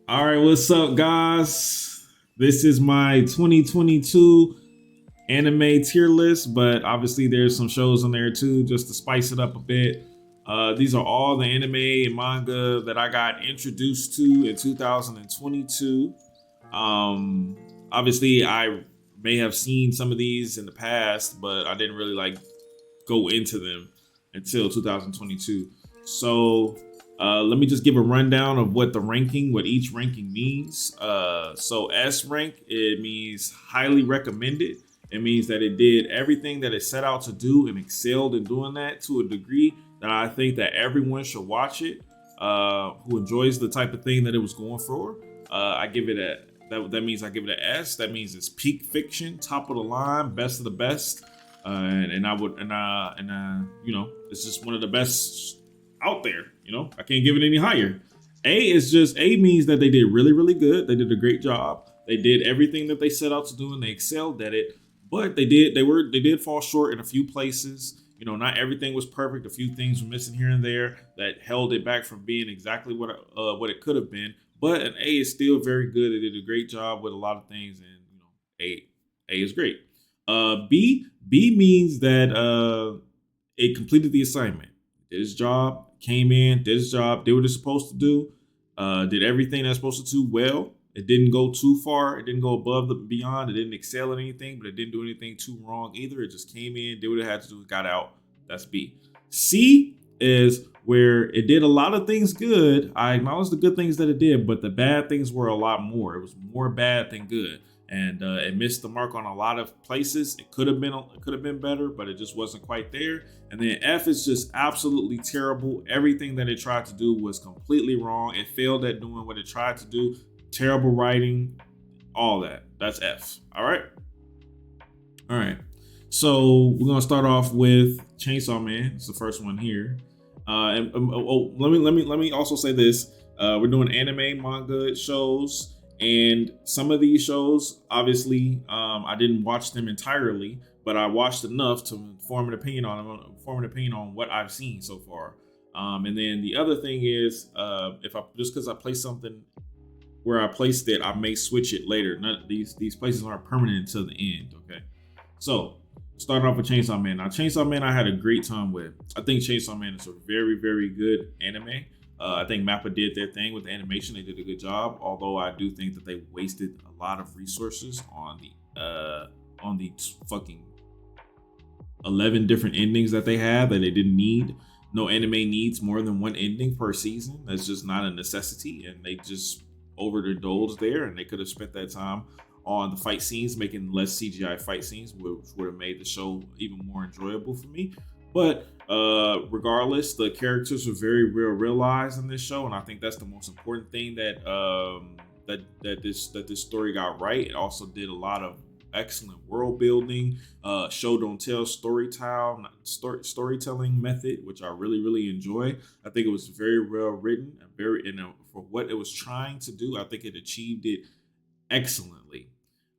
All right, what's up, guys? This is my 2022 anime tier list, but obviously there's some shows on there too, just to spice it up a bit. These are all the anime and manga that I got introduced to in 2022. Obviously, I may have seen some of these in the past, but I didn't really like go into them until 2022. So let me just give a rundown of what each ranking means. So S rank, it means highly recommended. It means that it did everything that it set out to do and excelled in doing that to a degree that I think that everyone should watch it. Who enjoys the type of thing that it was going for. I give it a that means I give it an S. That means it's peak fiction, top of the line, best of the best. And I would it's just one of the best out there. I can't give it any higher. A means that they did really really good. They did a great job. They did everything that they set out to do and they excelled at it. But they did fall short in a few places. Not everything was perfect. A few things were missing here and there that held it back from being exactly what it could have been. But an A is still very good. They did a great job with a lot of things, and A is great. B means that it completed the assignment, did its job, came in, did its job, did what it's supposed to do, did everything that's supposed to do well. It didn't go too far. It didn't go above the beyond. It didn't excel at anything, but it didn't do anything too wrong either. It just came in, did what it had to do, got out. That's B. C is where it did a lot of things good. I acknowledge the good things that it did, but the bad things were a lot more. It was more bad than good, and it missed the mark on a lot of places. It could have been better, but it just wasn't quite there. And then F is just absolutely terrible. Everything that it tried to do was completely wrong. It failed at doing what it tried to do. Terrible writing, all that. That's F. All right. All right. So we're gonna start off with Chainsaw Man. It's the first one here. Let me also say this. We're doing anime, manga shows, and some of these shows, obviously, I didn't watch them entirely, but I watched enough to form an opinion on what I've seen so far. And then the other thing is, if I just because I place something where I placed it, I may switch it later. These places aren't permanent until the end. Okay, so starting off with Chainsaw Man. Now, Chainsaw Man, I had a great time with. I think Chainsaw Man is a very, very good anime. I think Mappa did their thing with the animation; they did a good job. Although I do think that they wasted a lot of resources on the fucking 11 different endings that they had that they didn't need. No anime needs more than one ending per season. That's just not a necessity, and they just overindulged there, and they could have spent that time on the fight scenes, making less CGI fight scenes, which would have made the show even more enjoyable for me. But regardless, the characters were very realized in this show, and I think that's the most important thing that this story got right. It also did a lot of excellent world building, show don't tell storytelling method, which I really really enjoy. I think it was very well written and for what it was trying to do. I think it achieved it excellently.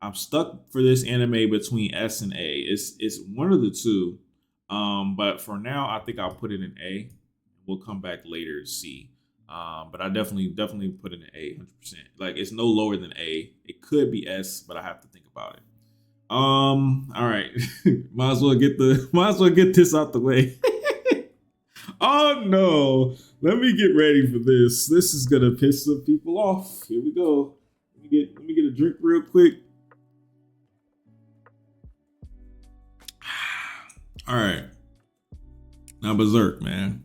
I'm stuck for this anime between S and A. It's one of the two, but for now I think I'll put it in A. We'll come back later to C. But I definitely put it in A 100%. Like it's no lower than A. It could be S, but I have to think about it. All right. might as well get this out the way. Oh no. Let me get ready for this. This is gonna piss some people off. Here we go. Let me get a drink real quick. All right. Now Berserk, man.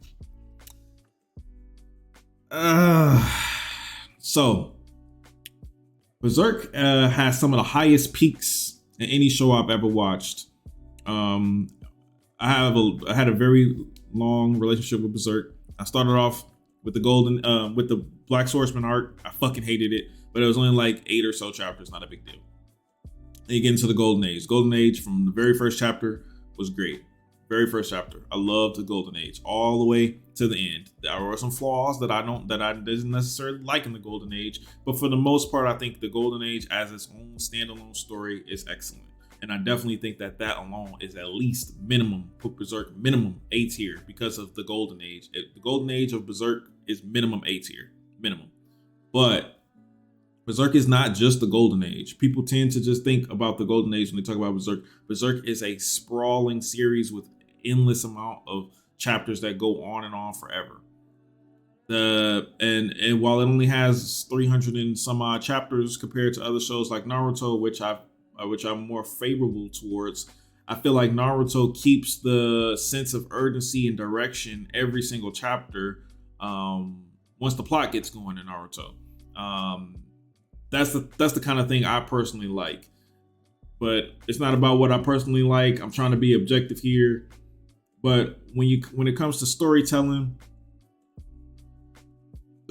So Berserk has some of the highest peaks in any show I've ever watched. I had a very long relationship with Berserk. I started off with with the Black Swordsman arc. I fucking hated it, but it was only like 8 or so chapters, not a big deal. Then you get into the Golden Age. Golden Age from the very first chapter was great. Very first chapter. I loved the Golden Age all the way to the end. There were some flaws that I didn't necessarily like in the Golden Age, but for the most part, I think the Golden Age as its own standalone story is excellent. And I definitely think that alone is at least put Berserk minimum A tier because of the Golden Age. The Golden Age of Berserk is minimum A tier, minimum. But Berserk is not just the Golden Age. People tend to just think about the Golden Age when they talk about Berserk. Berserk is a sprawling series with endless amount of chapters that go on and on forever. And while it only has 300 and some odd chapters compared to other shows like Naruto, which I'm more favorable towards, I feel like Naruto keeps the sense of urgency and direction every single chapter. Once the plot gets going in Naruto, that's the kind of thing I personally like. But it's not about what I personally like. I'm trying to be objective here. But when it comes to storytelling,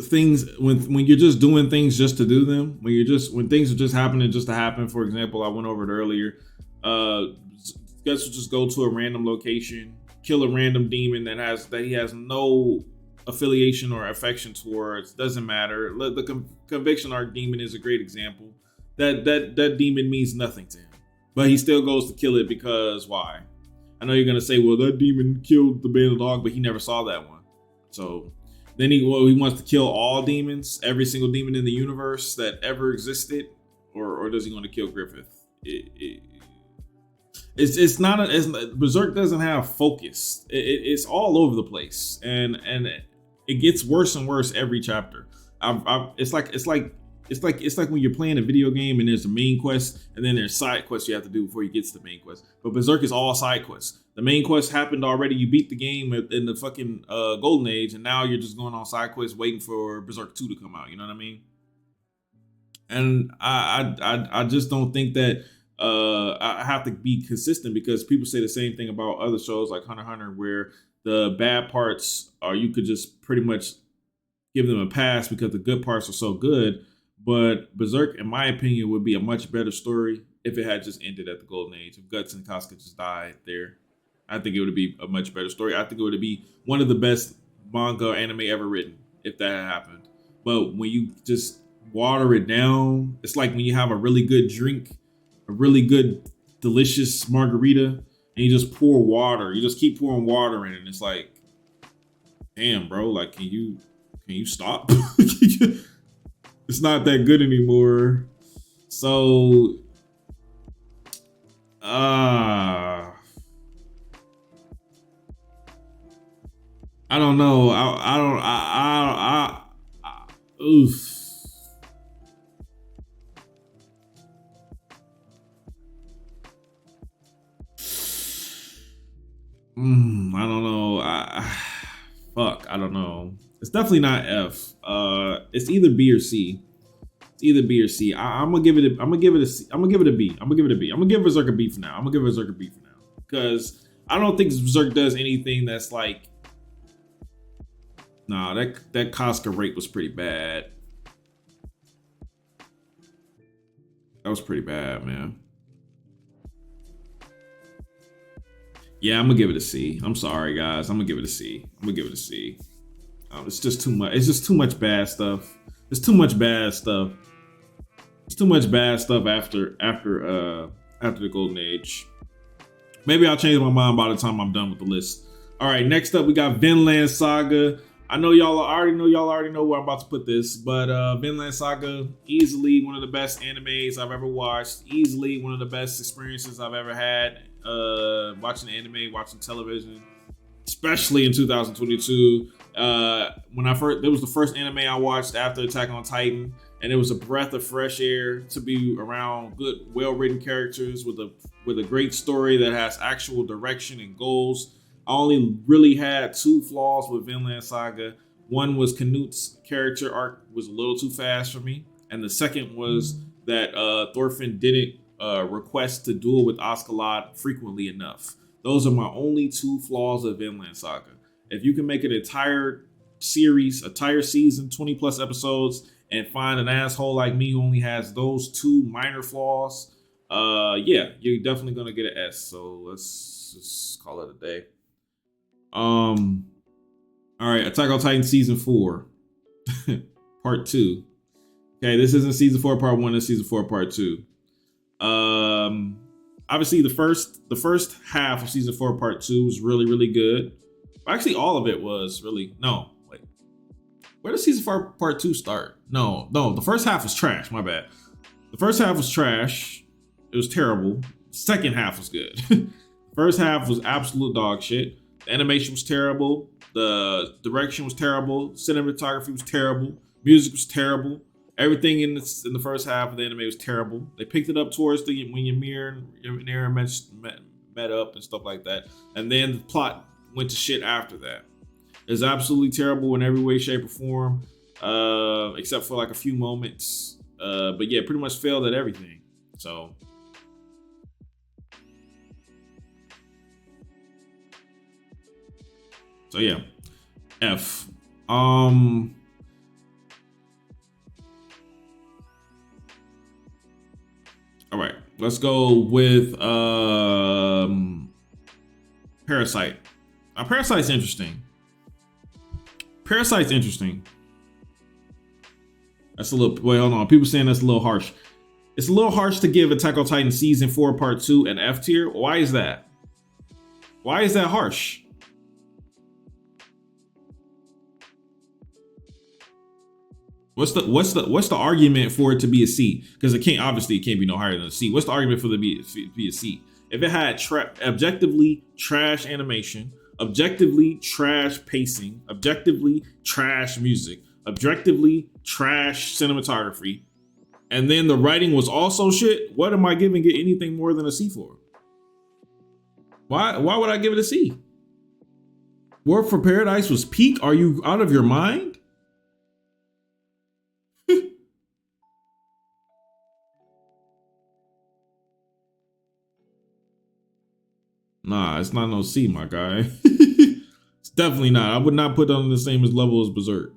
things when you're just doing things just to do them, when things are just happening just to happen. For example, I went over it earlier. Guys will just go to a random location, kill a random demon that he has no affiliation or affection towards. Doesn't matter. The conviction arc demon is a great example. That demon means nothing to him, but he still goes to kill it because why? I know you're gonna say, well, that demon killed the bandit dog, but he never saw that one. So then he wants to kill all demons, every single demon in the universe that ever existed, or does he want to kill Griffith? It's not Berserk doesn't have focus. It's all over the place, and it gets worse and worse every chapter. It's like when you're playing a video game and there's a main quest and then there's side quests you have to do before you get to the main quest. But Berserk is all side quests. The main quest happened already. You beat the game in the fucking Golden Age, and now you're just going on side quests waiting for Berserk 2 to come out. You know what I mean? And I just don't think that I have to be consistent, because people say the same thing about other shows like Hunter x Hunter, where the bad parts are, you could just pretty much give them a pass because the good parts are so good. But Berserk, in my opinion, would be a much better story if it had just ended at the Golden Age. If Guts and Casca just died there, I think it would be a much better story. I think it would be one of the best manga or anime ever written if that had happened. But when you just water it down, it's like when you have a really good drink, a really good, delicious margarita, and you just pour water. You just keep pouring water in it. And it's like, damn, bro, like, can you stop? It's not that good anymore. So, I don't know. Oof. I don't know. Fuck, I don't know. It's definitely not F. It's either B or C. It's either B or C. I'm gonna give it a C. I'm gonna give it a B. I'm gonna give it a B. I'm gonna give Berserk a B for now. Because I don't think Berserk does anything that's like, nah, that Casca rape was pretty bad. That was pretty bad, man. Yeah, I'm gonna give it a C. I'm sorry, guys. I'm gonna give it a C. It's just too much. It's just too much bad stuff. It's too much bad stuff. It's too much bad stuff after the Golden Age. Maybe I'll change my mind by the time I'm done with the list. All right, next up we got Vinland Saga. I know y'all already know where I'm about to put this, but Vinland Saga, easily one of the best animes I've ever watched. Easily one of the best experiences I've ever had watching anime, watching television, especially in 2022. It was the first anime I watched after Attack on Titan, and it was a breath of fresh air to be around good, well-written characters with a great story that has actual direction and goals. I only really had two flaws with Vinland Saga. One was Knut's character arc was a little too fast for me, and the second was that Thorfinn didn't request to duel with Askeladd frequently enough. Those are my only two flaws of Vinland Saga. If you can make an entire series, entire season, 20 plus episodes, and find an asshole like me who only has those two minor flaws, yeah, you're definitely gonna get an S. So let's just call it a day. All right, Attack on Titan season 4, part 2. Okay, this isn't season 4 part 1. This is season 4 part 2. Obviously the first half of season 4 part 2 was really, really good. Actually, all of it was really, no, wait. Where does season 4 part 2 start? No, the first half was trash. My bad. The first half was trash. It was terrible. Second half was good. First half was absolute dog shit. The animation was terrible. The direction was terrible. Cinematography was terrible. Music was terrible. Everything in the first half of the anime was terrible. They picked it up towards when Ymir and Eren met up and stuff like that. And then the plot went to shit after that. It's absolutely terrible in every way, shape, or form, except for like a few moments. But yeah, pretty much failed at everything. So yeah, F. All right, let's go with Parasyte. Parasyte's interesting. Parasyte's interesting. That's a little, wait, hold on. People saying that's a little harsh. It's a little harsh to give Attack on Titan season 4 part 2 an F tier. Why is that? Why is that harsh? What's the argument for it to be a C? Because it can't be no higher than a C. What's the argument for it to be a C? If it had objectively trash animation, objectively trash pacing, objectively trash music, objectively trash cinematography, and then the writing was also shit, what am I giving it anything more than a C for? Why would I give it a C? War for Paradise was peak? Are you out of your mind? Nah, it's not no C, my guy. It's definitely not. I would not put that on the same level as Berserk.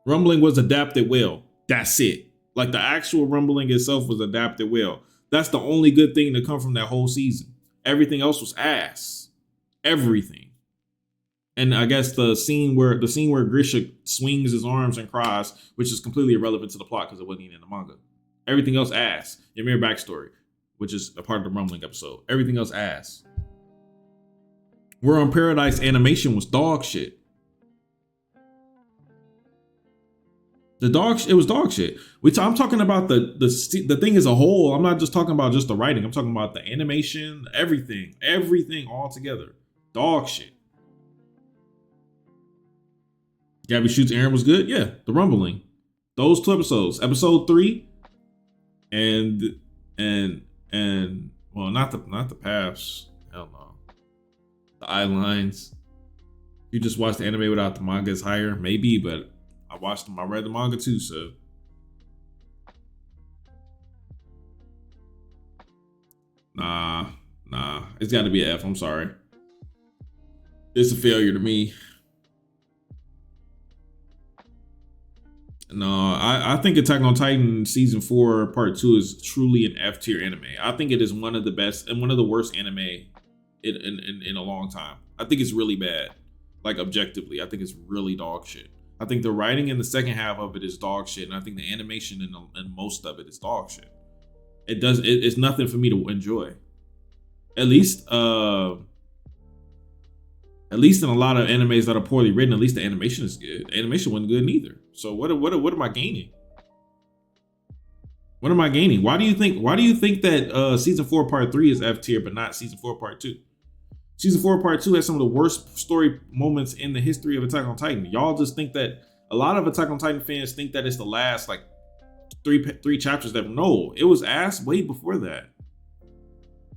Rumbling was adapted well. That's it. Like the actual rumbling itself was adapted well. That's the only good thing to come from that whole season. Everything else was ass. Everything. And I guess the scene where Grisha swings his arms and cries, which is completely irrelevant to the plot because it wasn't even in the manga. Everything else ass. Ymir backstory, which is a part of the rumbling episode. Everything else ass. War on Paradise animation was dog shit. It was dog shit. I'm talking about the thing as a whole. I'm not just talking about just the writing. I'm talking about the animation, everything all together. Dog shit. Gabby shoots Eren was good. Yeah, the rumbling. Those 2 episodes, episode 3, and well, not the paths. Hell no. The eye lines. You just watch the anime without the manga is higher, maybe, but I read the manga too, so. Nah, it's gotta be an F, I'm sorry. It's a failure to me. No, I think Attack on Titan season 4 part 2 is truly an F tier anime. I think it is one of the best and one of the worst anime in a long time. I think it's really bad. Like objectively, I think it's really dog shit. I think the writing in the second half of it is dog shit, and I think the animation in most of it is dog shit. It's nothing for me to enjoy. At least in a lot of animes that are poorly written, at least the animation is good. The animation wasn't good neither. So what am I gaining? What am I gaining? Why do you think that season 4 part 3 is F tier but not season 4 part 2? Season 4 part 2 has some of the worst story moments in the history of Attack on Titan. Y'all just think that a lot of Attack on Titan fans think that it's the last like three chapters that no, it was ass way before that.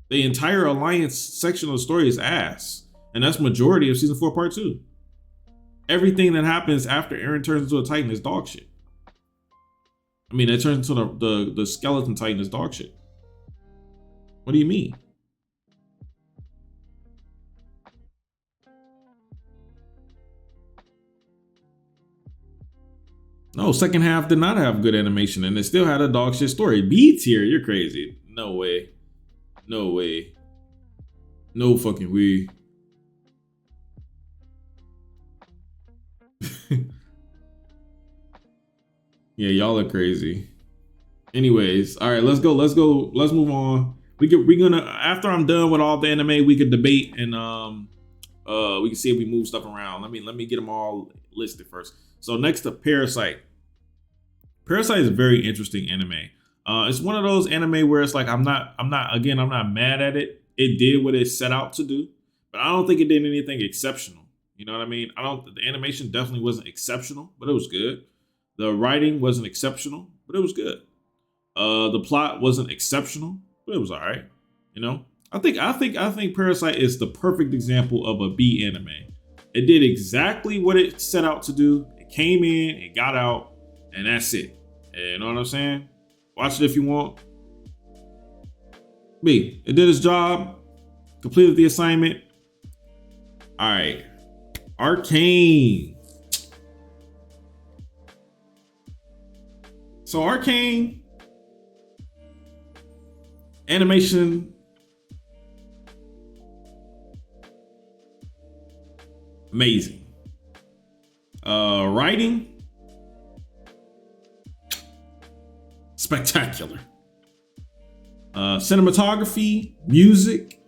The entire alliance section of the story is ass. And that's majority of season 4 part 2. Everything that happens after Eren turns into a Titan is dog shit. I mean, it turns into the skeleton Titan is dog shit. What do you mean? No, second half did not have good animation and it still had a dog shit story. B tier, you're crazy. No way. No way. No fucking way. Yeah, y'all are crazy. Anyways, all right, let's go. Let's move on. We're gonna after I'm done with all the anime, we could debate and we can see if we move stuff around. Let me get them all listed first. So next up, Parasyte. Parasyte is a very interesting anime. It's one of those anime where it's like I'm not mad at it. It did what it set out to do, but I don't think it did anything exceptional. You know what I mean? The animation definitely wasn't exceptional, but it was good. The writing wasn't exceptional, but it was good. The plot wasn't exceptional, but it was all right. You know, I think Parasyte is the perfect example of a B anime. It did exactly what it set out to do. It came in, it got out, and that's it. You know what I'm saying? Watch it if you want. B, it did its job, completed the assignment. All right, Arcane. So Arcane animation, amazing. Writing, spectacular. Cinematography, music.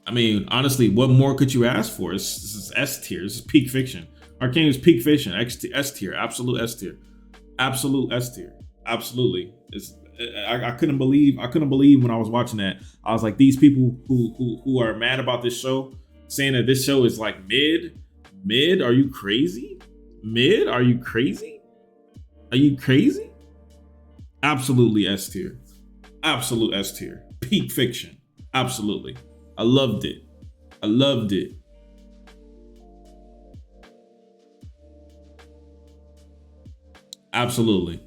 I mean, honestly, what more could you ask for? This is S tier. This is peak fiction. Arcane is peak fiction. S tier. Absolute S tier. Absolute S tier. Absolutely. I couldn't believe when I was watching that. I was like, these people who are mad about this show, saying that this show is like mid. Are you crazy? Mid? Are you crazy? Are you crazy? Absolutely S tier. Absolute S tier. Peak fiction. Absolutely. I loved it. I loved it. Absolutely.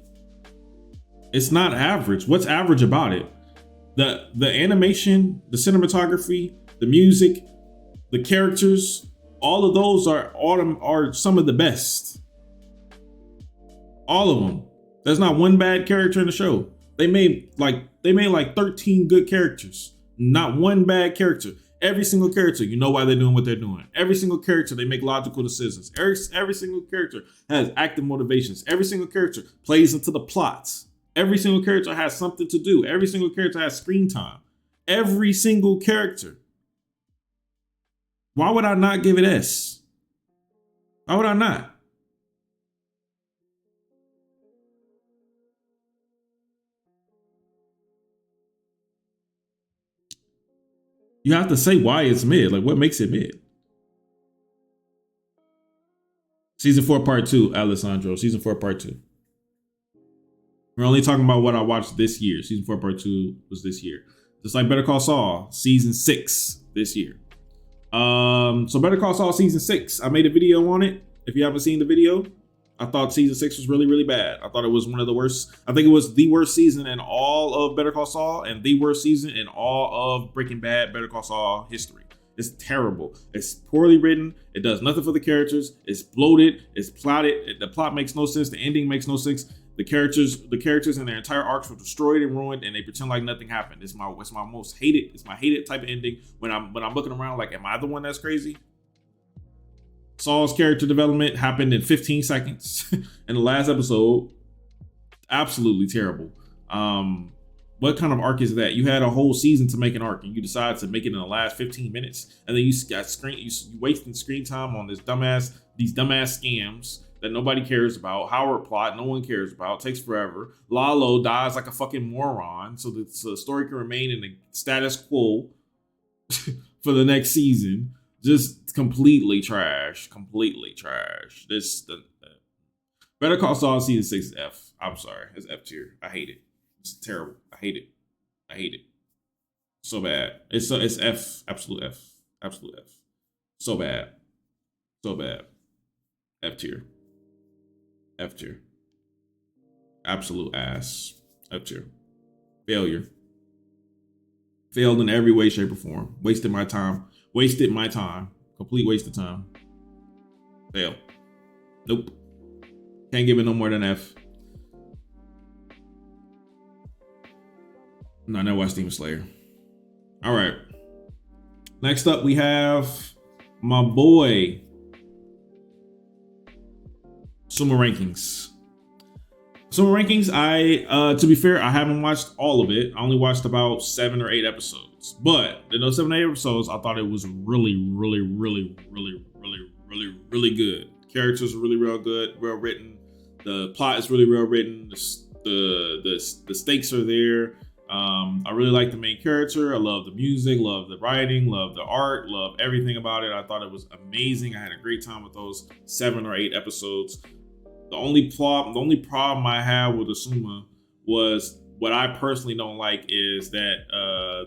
It's not average. What's average about it? The animation, the cinematography, the music, the characters, all of those are some of the best. All of them. There's not one bad character in the show. They made like 13 good characters. Not one bad character. Every single character, you know why they're doing what they're doing. Every single character, they make logical decisions. Every single character has active motivations. Every single character plays into the plots. Every single character has something to do. Every single character has screen time. Every single character. Why would I not give it S? Why would I not? You have to say why it's mid. Like, what makes it mid? Season 4, part 2, Alessandro. Season 4, part 2. We're only talking about what I watched this year. Season 4, part 2 was this year. Just like Better Call Saul, season 6 this year. So Better Call Saul season 6. I made a video on it. If you haven't seen the video, I thought season 6 was really, really bad. I thought it was one of the worst. I think it was the worst season in all of Better Call Saul and the worst season in all of Breaking Bad Better Call Saul history. It's terrible. It's poorly written. It does nothing for the characters. It's bloated. It's plotted. The plot makes no sense. The ending makes no sense. The characters and their entire arcs were destroyed and ruined, and they pretend like nothing happened. It's my most hated. It's my hated type of ending. When I'm looking around, like, am I the one that's crazy? Saul's character development happened in 15 seconds in the last episode. Absolutely terrible. What kind of arc is that? You had a whole season to make an arc, and you decided to make it in the last 15 minutes, and then you wasting screen time on these dumbass scams that nobody cares about. Howard plot, no one cares about. Takes forever. Lalo dies like a fucking moron, so the story can remain in the status quo for the next season. Just completely trash. Completely trash. Better Call Saul season 6 is F. I'm sorry, it's F tier. I hate it. It's terrible. I hate it. I hate it. So bad. It's F. Absolute F. Absolute F. So bad. So bad. F tier. F tier. Absolute ass. F tier. Failure. Failed in every way, shape, or form. Wasted my time. Complete waste of time. Fail. Nope. Can't give it no more than F. No, I never watched Demon Slayer. All right. Next up, we have my boy, Sumo Rankings. Sumo Rankings, to be fair, I haven't watched all of it. I only watched about 7 or 8 episodes. But in those 7 or 8 episodes, I thought it was really really, really good. Characters are really real good, well written. The plot is really well written. The stakes are there. I really like the main character. I love the music, love the writing, love the art, love everything about it. I thought it was amazing. I had a great time with those 7 or 8 episodes. The only problem I had with Asuma was what I personally don't like is that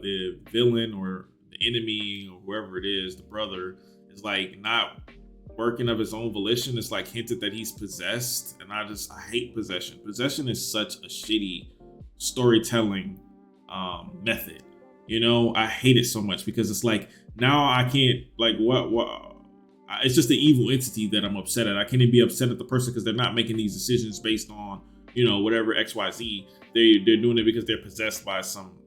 the villain or the enemy or whoever it is, the brother, is like not working of his own volition. It's like hinted that he's possessed, and I hate possession. Possession is such a shitty storytelling method. You know, I hate it so much because it's like now I can't like what it's just the evil entity that I'm upset at. I can't even be upset at the person because they're not making these decisions based on, you know, whatever XYZ. They're doing it because they're possessed by some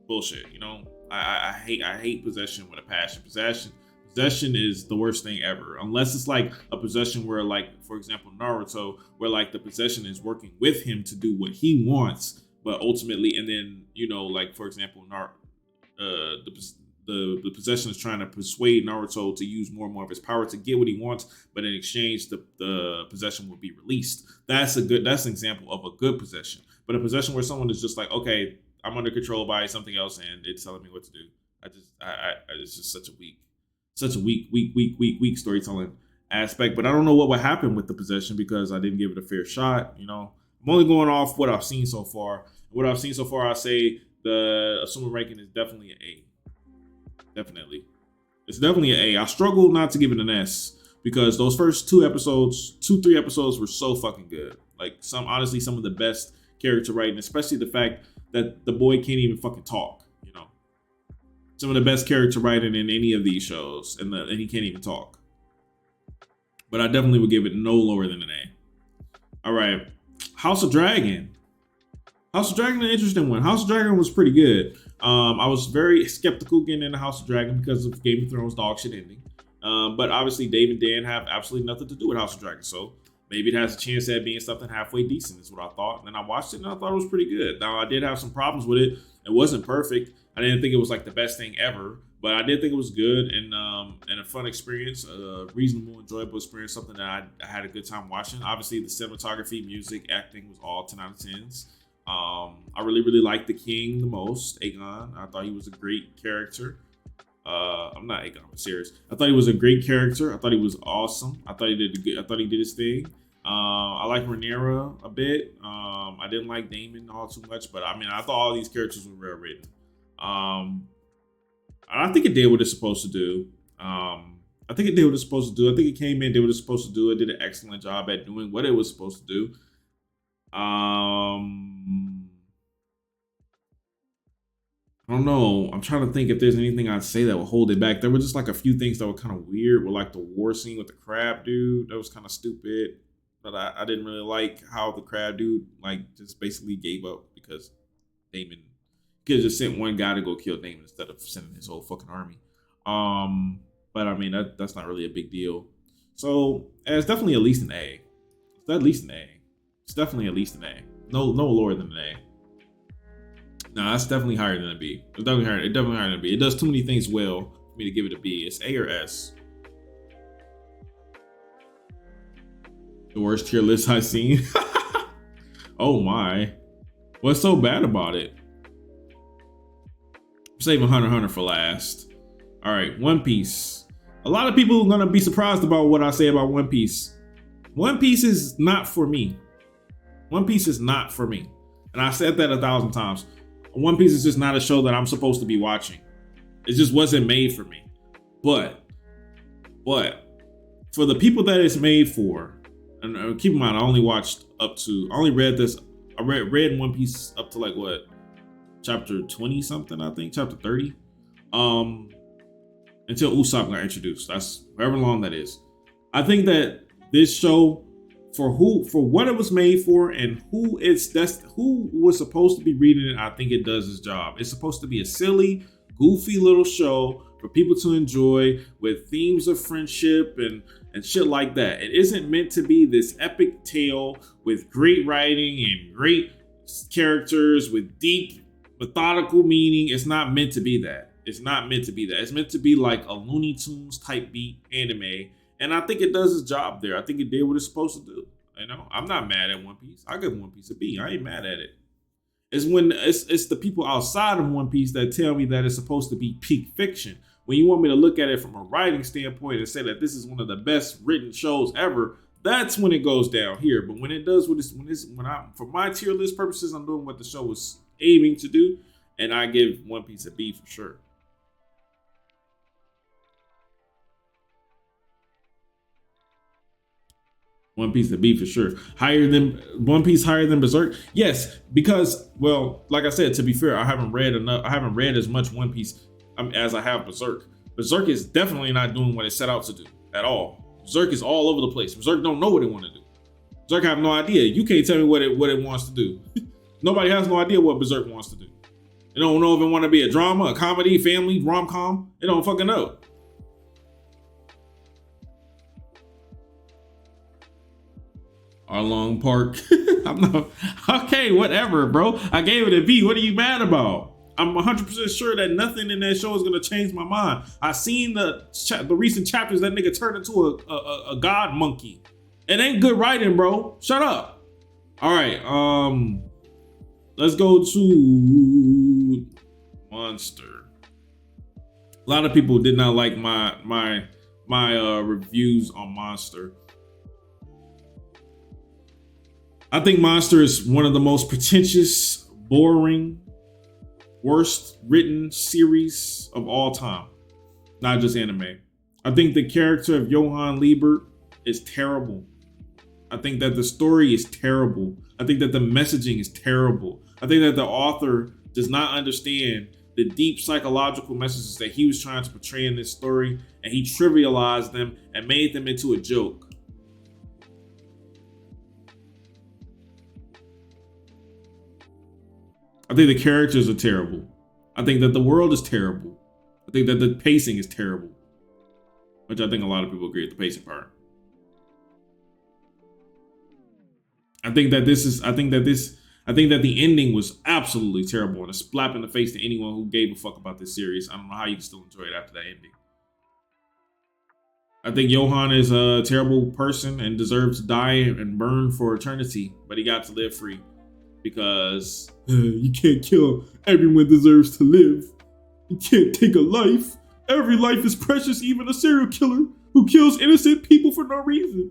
bullshit. You know, I hate possession with a passion. Possession is the worst thing ever, unless it's like a possession where, like, for example, Naruto, where like the possession is working with him to do what he wants, but ultimately, and then, you know, like for example, the possession is trying to persuade Naruto to use more and more of his power to get what he wants, but in exchange, the possession will be released. That's an example of a good possession. But a possession where someone is just like, okay, I'm under control by something else, and it's telling me what to do. It's just such a weak storytelling aspect. But I don't know what would happen with the possession because I didn't give it a fair shot. You know, I'm only going off what I've seen so far. What I've seen so far, I say the Asuma ranking is definitely an A. Definitely. It's definitely an A. I struggle not to give it an S because those first 3 episodes were so fucking good. Like honestly, some of the best character writing, especially the fact that the boy can't even fucking talk, you know. Some of the best character writing in any of these shows, and he can't even talk. But I definitely would give it no lower than an A. All right. House of Dragon. House of Dragon, an interesting one. House of Dragon was pretty good. I was very skeptical getting into House of Dragon because of Game of Thrones dog shit ending. But obviously Dave and Dan have absolutely nothing to do with House of Dragon. So maybe it has a chance at being something halfway decent is what I thought. And then I watched it and I thought it was pretty good. Now I did have some problems with it. It wasn't perfect. I didn't think it was like the best thing ever, but I did think it was good and a fun experience, a reasonable, enjoyable experience, something that I had a good time watching. Obviously the cinematography, music, acting was all 10 out of 10s. I really liked the king the most, Aegon. I thought he was a great character. I'm not Aegon, I'm serious. I thought he was a great character. I thought he was awesome. I thought he did his thing. I like Rhaenyra a bit. I didn't like Daemon all too much, but I mean, I thought all these characters were well written. I think it did what it's supposed to do. I think it came in, did what it's supposed to do. It did an excellent job at doing what it was supposed to do. I don't know. I'm trying to think if there's anything I'd say that would hold it back. There were just like a few things that were kind of weird, with like the war scene with the crab dude. That was kind of stupid. But I didn't really like how the crab dude like just basically gave up because Daemon could have just sent one guy to go kill Daemon instead of sending his whole fucking army. But I mean that's not really a big deal. So it's definitely at least an A. It's at least an A. It's definitely at least an A. No lower than an A. No, that's definitely higher than a B. It's definitely higher than a B. It does too many things well for me to give it a B. It's A or S. The worst tier list I've seen. Oh my. What's so bad about it? I'm saving Hunter x Hunter for last. All right, One Piece. A lot of people are gonna be surprised about what I say about One Piece. One Piece is not for me. One Piece is not for me. And I said that 1,000 times. One Piece is just not a show that I'm supposed to be watching. It just wasn't made for me. But for the people that it's made for, and keep in mind, I only read One Piece up to like what? Chapter 20 something, I think, chapter 30. Until Usopp got introduced. That's however long that is. I think that this show, for what it was made for and who was supposed to be reading it, I think it does its job. It's supposed to be a silly, goofy little show for people to enjoy with themes of friendship and shit like that. It isn't meant to be this epic tale with great writing and great characters with deep methodical meaning. It's not meant to be that. It's not meant to be that. It's meant to be like a Looney Tunes type beat anime And I think it does its job there. I think it did what it's supposed to do. You know, I'm not mad at One Piece. I give One Piece a B. I ain't mad at it. It's when it's the people outside of One Piece that tell me that it's supposed to be peak fiction. When you want me to look at it from a writing standpoint and say that this is one of the best written shows ever, that's when it goes down here. But when it does when I for my tier list purposes, I'm doing what the show was aiming to do, and I give One Piece a B for sure. One Piece a B for sure. One Piece higher than Berserk? Yes, because, well, like I said, to be fair, I haven't read enough. I haven't read as much One Piece as I have Berserk. Berserk is definitely not doing what it set out to do at all. Berserk is all over the place. Berserk don't know what it want to do. Berserk have no idea. You can't tell me what it wants to do. Nobody has no idea what Berserk wants to do. They don't know if it want to be a drama, a comedy, family, rom-com. They don't fucking know. Arlong Park. I'm not okay. Whatever, bro. I gave it a B. What are you mad about? I'm 100% sure that nothing in that show is gonna change my mind. I seen the recent chapters that nigga turned into a god monkey. It ain't good writing, bro. Shut up. All right. Let's go to Monster. A lot of people did not like my reviews on Monster. I think Monster is one of the most pretentious, boring, worst written series of all time. Not just anime. I think the character of Johann Liebert is terrible. I think that the story is terrible. I think that the messaging is terrible. I think that the author does not understand the deep psychological messages that he was trying to portray in this story, and he trivialized them and made them into a joke. I think the characters are terrible. I think that the world is terrible. I think that the pacing is terrible, which I think a lot of people agree with the pacing part. I think that the ending was absolutely terrible and a slap in the face to anyone who gave a fuck about this series. I don't know how you can still enjoy it after that ending. I think Johann is a terrible person and deserves to die and burn for eternity, but he got to live free. Because you can't kill. Everyone deserves to live. You can't take a life. Every life is precious, even a serial killer who kills innocent people for no reason.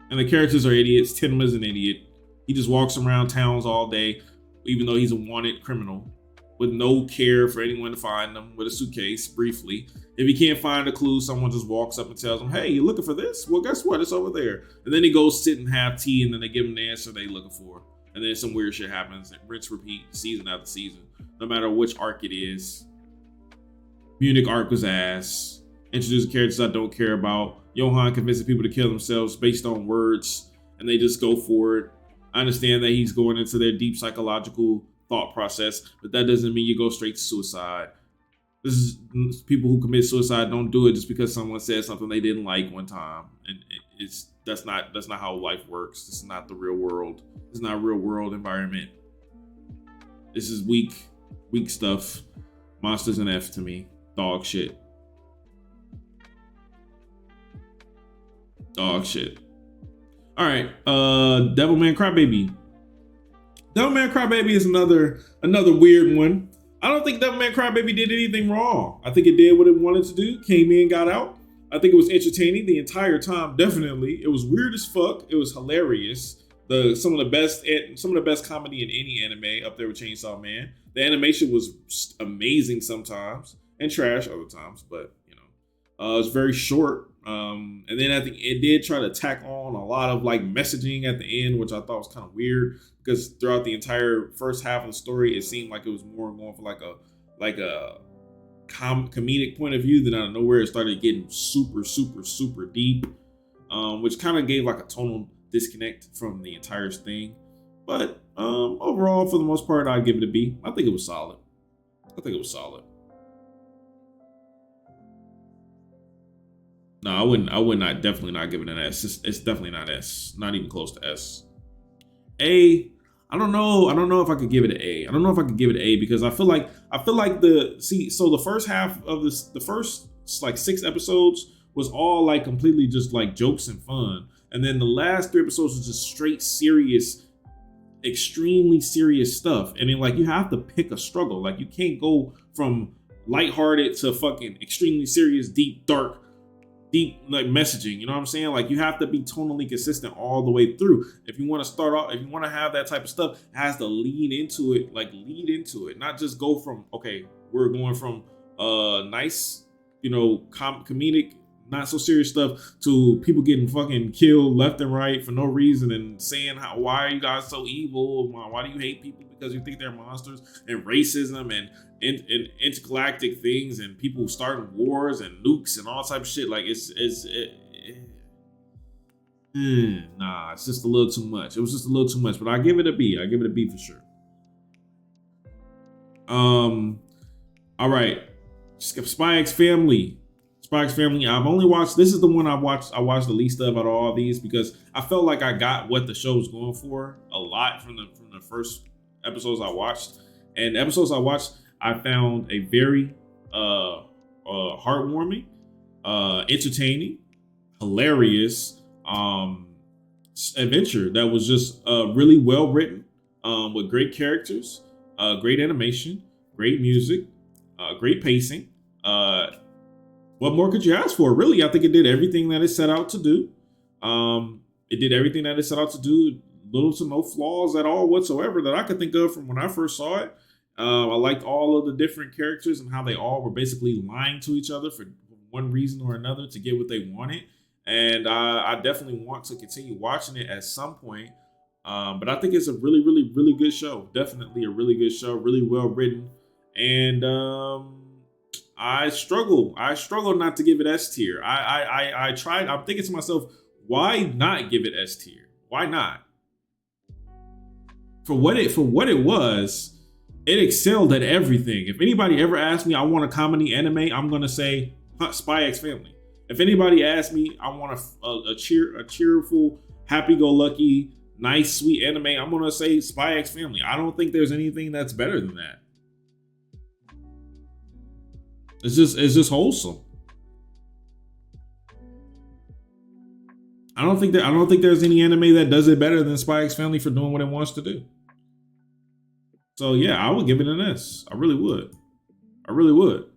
And the characters are idiots. Tenma is an idiot. He just walks around towns all day, even though he's a wanted criminal, with no care for anyone to find him, with a suitcase, briefly. If he can't find a clue, someone just walks up and tells him, hey, you looking for this? Well, guess what? It's over there. And then he goes sit and have tea, and then they give him the answer they're looking for. And then some weird shit happens and rinse repeat season after season, no matter which arc it is. Munich arc was ass. Introducing characters I don't care about. Johann convinces people to kill themselves based on words, and they just go for it. I understand that he's going into their deep psychological thought process, but that doesn't mean you go straight to suicide. This is people who commit suicide don't do it just because someone said something they didn't like one time, and that's not how life works. This is not the real world. This is not a real world environment. This is weak stuff. Monsters an F to me. Dog shit. Dog shit. All right, Devilman Crybaby. Devilman Crybaby is another weird one. I don't think Devilman Crybaby did anything wrong. I think it did what it wanted to do. Came in, got out. I think it was entertaining the entire time. Definitely, it was weird as fuck. It was hilarious. Some of the best comedy in any anime up there with Chainsaw Man. The animation was amazing sometimes and trash other times, but you know, it was very short. And then I think it did try to tack on a lot of like messaging at the end, which I thought was kind of weird because throughout the entire first half of the story, it seemed like it was more going for like a comedic point of view. Then out of nowhere, it started getting super deep, which kind of gave like a tonal disconnect from the entire thing. But overall, for the most part, I'd give it a B. I think it was solid. No, I would not definitely not give it an S. It's definitely not S. Not even close to S. A, I don't know if I could give it an A. I don't know if I could give it an A because I feel like the first half of the first like 6 episodes was all like completely just like jokes and fun. And then the last 3 episodes was just straight serious, extremely serious stuff. And then like you have to pick a struggle. Like you can't go from lighthearted to fucking extremely serious, deep, dark, deep like messaging. You know what I'm saying? Like you have to be tonally consistent all the way through. If you want to start off, if you want to have that type of stuff, it has to lead into it, not just go from, okay, we're going from nice, comedic, not so serious stuff to people getting fucking killed left and right for no reason and saying why are you guys so evil? Why do you hate people because you think they're monsters, and racism and intergalactic things and people starting wars and nukes and all type of shit. Like it's just a little too much. It was just a little too much, but I give it a B. I give it a B for sure. All right, Spy X Family. I've only watched, this is the one I watched the least of out of all these because I felt like I got what the show was going for a lot from the first episodes I watched. And the episodes I watched, I found a very heartwarming, entertaining, hilarious adventure that was just really well written, with great characters, great animation, great music, great pacing. What more could you ask for? Really, I think it did everything that it set out to do. It did everything that it set out to do. Little to no flaws at all whatsoever that I could think of from when I first saw it. I liked all of the different characters and how they all were basically lying to each other for one reason or another to get what they wanted. And I definitely want to continue watching it at some point. But I think it's a really, really, really good show. Definitely a really good show. Really well written. And I struggle not to give it S tier. I tried. I'm thinking to myself, why not give it S tier? Why not? For what it was, it excelled at everything. If anybody ever asked me, I want a comedy anime, I'm gonna say Spy X Family. If anybody asks me, I want a cheerful, happy-go-lucky, nice, sweet anime, I'm gonna say Spy X Family. I don't think there's anything that's better than that. It's just wholesome. I don't think there's any anime that does it better than Spy X Family for doing what it wants to do. So yeah, I would give it an S. I really would. I really would.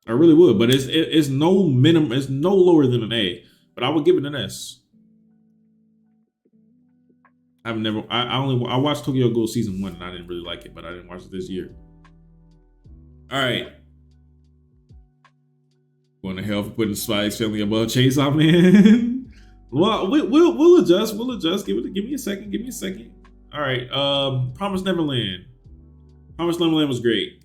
I really would. But it's no minimum. It's no lower than an A. But I would give it an S. I watched Tokyo Ghoul season 1 and I didn't really like it, but I didn't watch it this year. All right. Going to hell for putting Spy X Family above Chainsaw Man. Well, we'll adjust. We'll adjust. Give me a second. All right. Promised Neverland. Promised Neverland was great.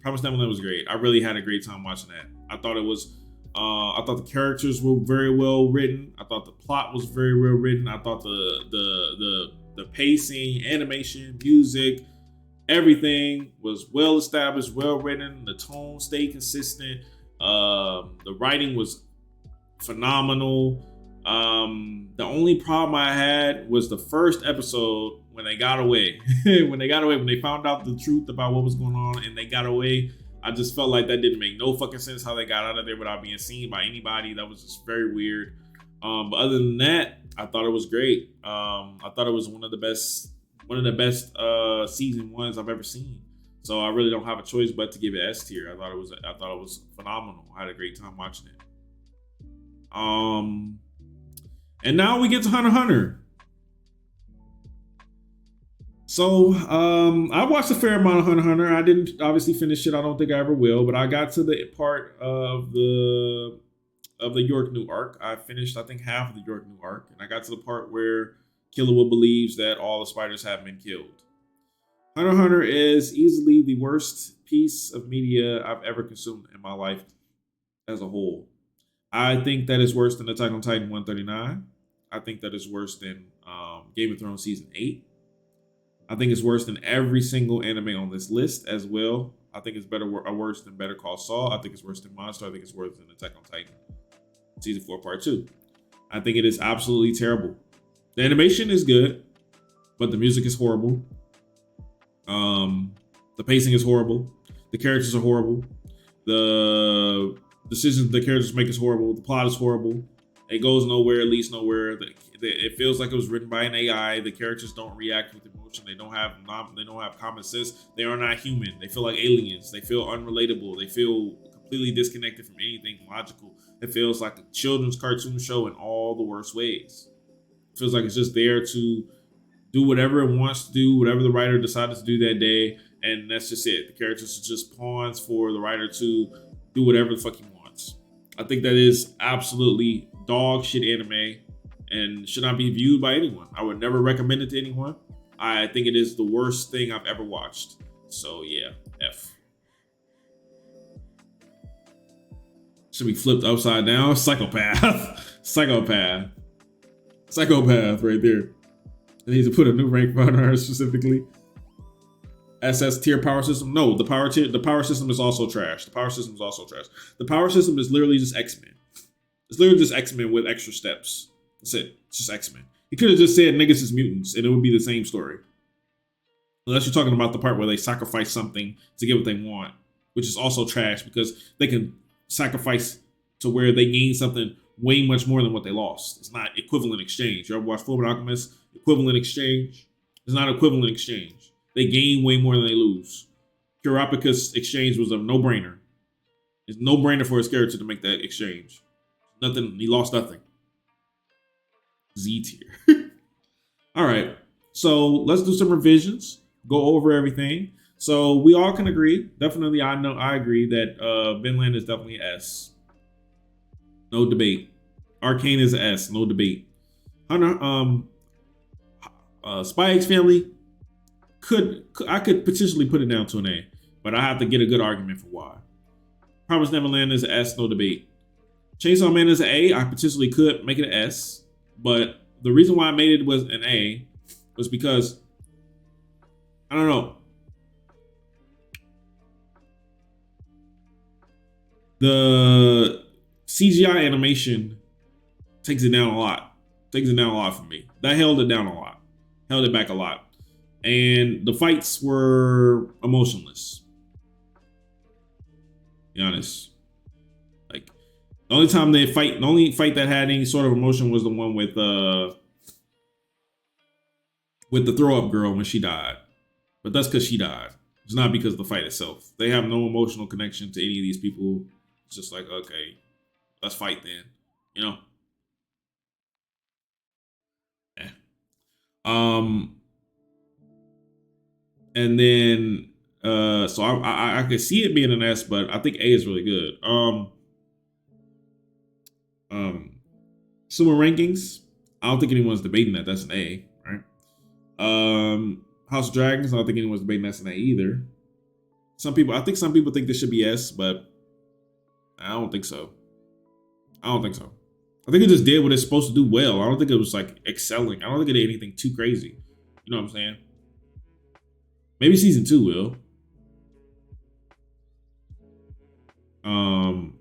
I really had a great time watching that. I thought the characters were very well written. I thought the plot was very well written. I thought the pacing, animation, music, everything was well established, well written. The tone stayed consistent. The writing was phenomenal. The only problem I had was the first episode when they got away. when they found out the truth about what was going on and they got away. I just felt like that didn't make no fucking sense how they got out of there without being seen by anybody. That was just very weird. But other than that, I thought it was great. I thought it was one of the best season 1s I've ever seen. So I really don't have a choice but to give it S tier. I thought it was phenomenal. I had a great time watching it. And now we get to Hunter x Hunter. So I watched a fair amount of Hunter x Hunter. I didn't obviously finish it. I don't think I ever will. But I got to the part of the York New arc. I finished, I think, half of the York New arc, and I got to the part where Killua believes that all the spiders have been killed. Hunter x Hunter is easily the worst piece of media I've ever consumed in my life as a whole. I think that is worse than Attack on Titan 139. I think that is worse than Game of Thrones Season 8. I think it's worse than every single anime on this list as well. I think it's worse than Better Call Saul. I think it's worse than Monster. I think it's worse than Attack on Titan Season 4 Part 2. I think it is absolutely terrible. The animation is good, but the music is horrible. The pacing is horrible. The characters are horrible. The decisions the characters make is horrible. The plot is horrible. It goes nowhere, it leads nowhere. It feels like it was written by an AI. The characters don't react with emotion. They don't have common sense. They are not human. They feel like aliens. They feel unrelatable. They feel completely disconnected from anything logical. It feels like a children's cartoon show in all the worst ways. It feels like it's just there to do whatever it wants to do, whatever the writer decided to do that day, and that's just it. The characters are just pawns for the writer to do whatever the fuck he wants. I think that is absolutely dog shit anime and should not be viewed by anyone. I would never recommend it to anyone. I think it is the worst thing I've ever watched. So yeah, F. Should be flipped upside down. Psychopath. Psychopath right there. I need to put a new rank on her specifically. SS tier power system. No, the power system is also trash. The power system is literally just X-Men. It's literally just X-Men with extra steps. That's it. It's just X-Men. He could have just said niggas is mutants and it would be the same story. Unless you're talking about the part where they sacrifice something to get what they want, which is also trash because they can sacrifice to where they gain something way much more than what they lost. It's not equivalent exchange. You ever watch Fullmetal Alchemist? Equivalent exchange? It's not equivalent exchange. They gain way more than they lose. Kurapika's exchange was a no-brainer. It's no-brainer for his character to make that exchange. Nothing. He lost nothing. Z tier. All right. So let's do some revisions. Go over everything. So we all can agree. Definitely, I agree that Vinland is definitely an S. No debate. Arcane is an S. No debate. Hunter, Spy X Family I could potentially put it down to an A, but I have to get a good argument for why. Promised Neverland is an S. No debate. Chainsaw Man is an A. I potentially could make it an S, but the reason why I made it was an A was because I don't know. The CGI animation takes it down a lot. Takes it down a lot for me. That held it down a lot. Held it back a lot. And the fights were emotionless. Be honest. Like the only fight that had any sort of emotion was the one with the throw up girl when she died. But that's because she died. It's not because of the fight itself. They have no emotional connection to any of these people. It's just like, okay, let's fight then. You know? Yeah. And then so I could see it being an S, but I think A is really good. Sumo rankings. I don't think anyone's debating that. That's an A, right? House of Dragons. I don't think anyone's debating that's an A either. I think some people think this should be S, but I don't think so. I think it just did what it's supposed to do well. I don't think it was like excelling. I don't think it did anything too crazy. You know what I'm saying? Maybe season 2 will.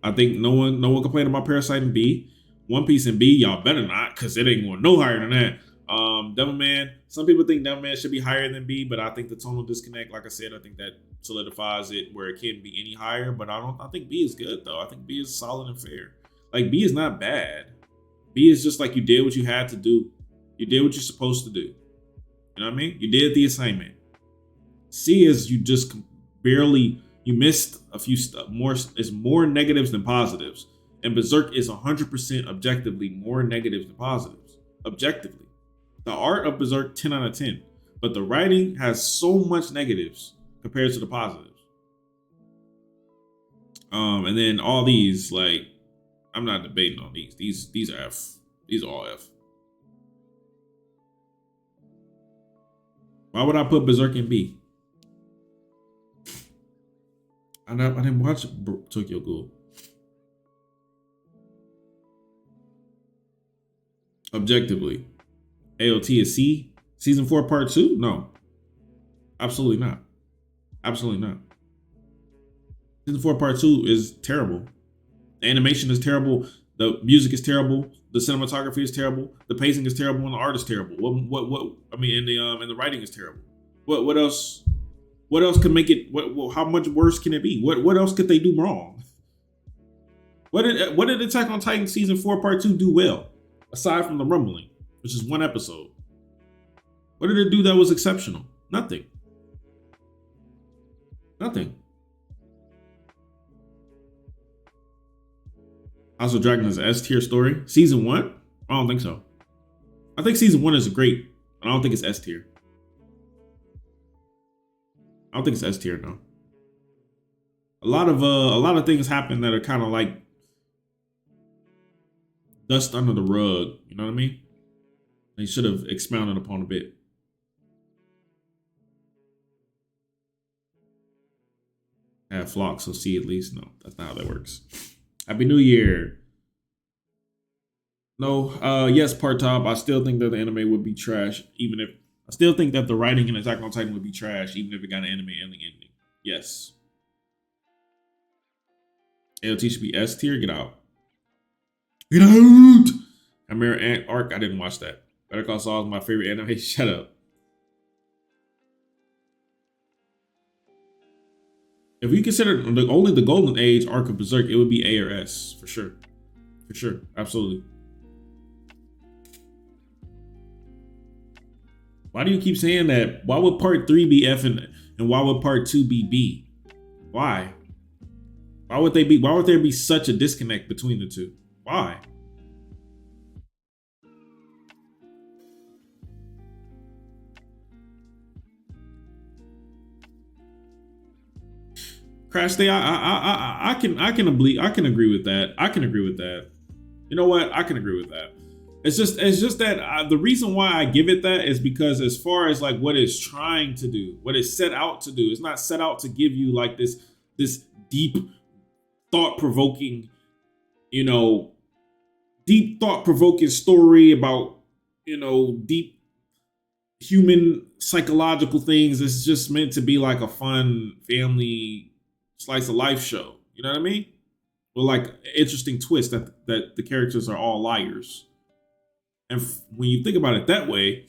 I think no one complained about Parasyte and B. One Piece and B, y'all better not, because it ain't going no higher than that. Devilman, some people think Devilman should be higher than B, but I think the tonal disconnect, like I said, I think that solidifies it where it can't be any higher. But I think B is good though. I think B is solid and fair. Like B is not bad. B is just like you did what you had to do. You did what you're supposed to do. You know what I mean? You did the assignment. C is you just barely, you missed a few stuff. It's more negatives than positives. And Berserk is 100% objectively more negatives than positives. Objectively. The art of Berserk, 10 out of 10. But the writing has so much negatives compared to the positives. And then all these, like, I'm not debating on these. These are F. These are all F. Why would I put Berserk in B? I didn't watch Tokyo Ghoul. Objectively, AOT is C. Season 4, part 2? No. Absolutely not. Absolutely not. Season 4, part 2 is terrible. The animation is terrible. The music is terrible. The cinematography is terrible. The pacing is terrible, and the art is terrible. And the writing is terrible. What else? What else could make it? How much worse can it be? What else could they do wrong? What did Attack on Titan season 4 part 2 do well, aside from the rumbling, which is one episode? What did it do that was exceptional? Nothing. Nothing. House of Dragon is an S tier story. Season 1? I don't think so. I think season 1 is great. I don't think it's S tier. I don't think it's S tier, no. A lot of things happen that are kind of like dust under the rug. You know what I mean? They should have expounded upon a bit. Have flocks, so see at least. No, that's not how that works. Happy New Year. No, yes, part top. I still think that the anime would be trash, even if I still think that the writing in Attack on Titan would be trash, even if it got an anime ending. Yes. AOT should be S tier. Get out. Get out. Chimera Arc. I didn't watch that. Better Call Saul is my favorite anime. Shut up. If we consider only the Golden Age arc of Berserk, it would be A or S for sure. For sure. Absolutely. Why do you keep saying that? Why would part 3 be F and why would part 2 be B? Why? Why would there be such a disconnect between the two? Why? Crash Day, I can agree with that. I can agree with that. You know what? I can agree with that. It's just that the reason why I give it that is because as far as like what it's trying to do, what it's set out to do, it's not set out to give you like this deep, thought-provoking, story about, deep human psychological things. It's just meant to be like a fun family slice of life show. You know what I mean? With like an interesting twist that the characters are all liars. And when you think about it that way,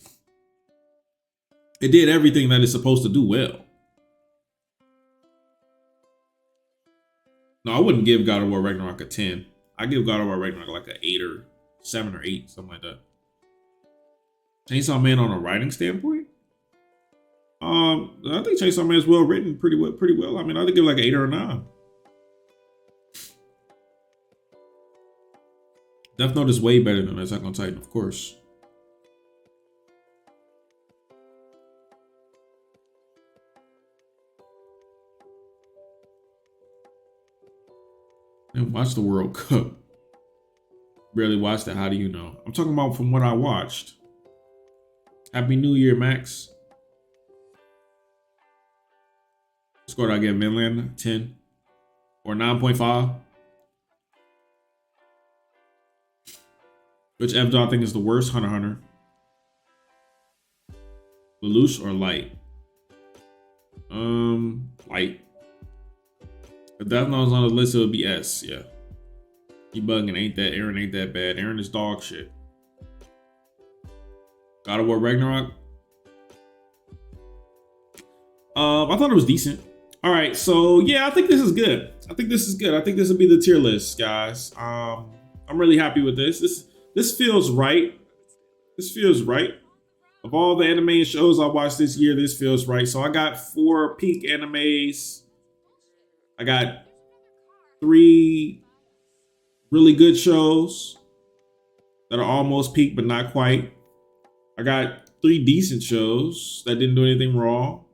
it did everything that it's supposed to do well. No, I wouldn't give God of War Ragnarok a 10. I give God of War Ragnarok like an 8 or 7 or 8, something like that. Chainsaw Man on a writing standpoint? I think Chainsaw Man is well written, pretty well. I mean, I think give it like an 8 or a 9. Death Note is way better than Attack on Titan, of course. And watch the World Cup. Barely watched it. How do you know? I'm talking about from what I watched. Happy New Year, Max. What score did I get? Vinland 10 or 9.5. Which F do I think is the worst? Hunter x Hunter. Lelouch or Light? Light. If Death Note is on the list, it would be S. Yeah. You bugging? Aaron ain't that bad. Aaron is dog shit. God of War Ragnarok. I thought it was decent. All right, so yeah, I think this is good. I think this will be the tier list, guys. I'm really happy with this. This feels right. This feels right. Of all the anime and shows I watched this year, this feels right. So I got 4 peak animes. I got 3 really good shows that are almost peak, but not quite. I got 3 decent shows that didn't do anything wrong.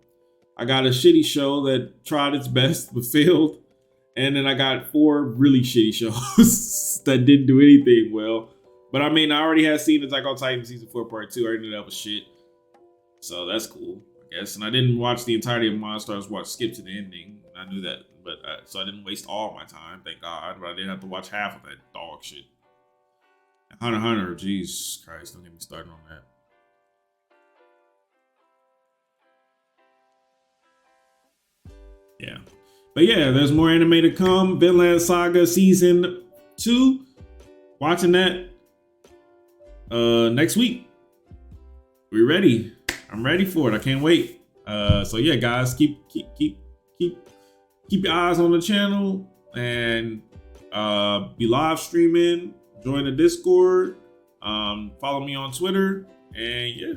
I got a shitty show that tried its best but failed. And then I got 4 really shitty shows that didn't do anything well. But I mean, I already had seen Attack on Titan season 4 part 2. I already knew that was shit. So that's cool, I guess. And I didn't watch the entirety of Monster. I skip to the ending. I knew that. But so I didn't waste all my time, thank God. But I didn't have to watch half of that dog shit. And Hunter x Hunter, Jesus Christ, don't get me started on that. Yeah. But yeah, there's more anime to come. Vinland Saga season 2. Watching that next week. We're ready. I'm ready for it. I can't wait. So yeah, guys, keep your eyes on the channel and be live streaming. Join the Discord. Follow me on Twitter, and yeah.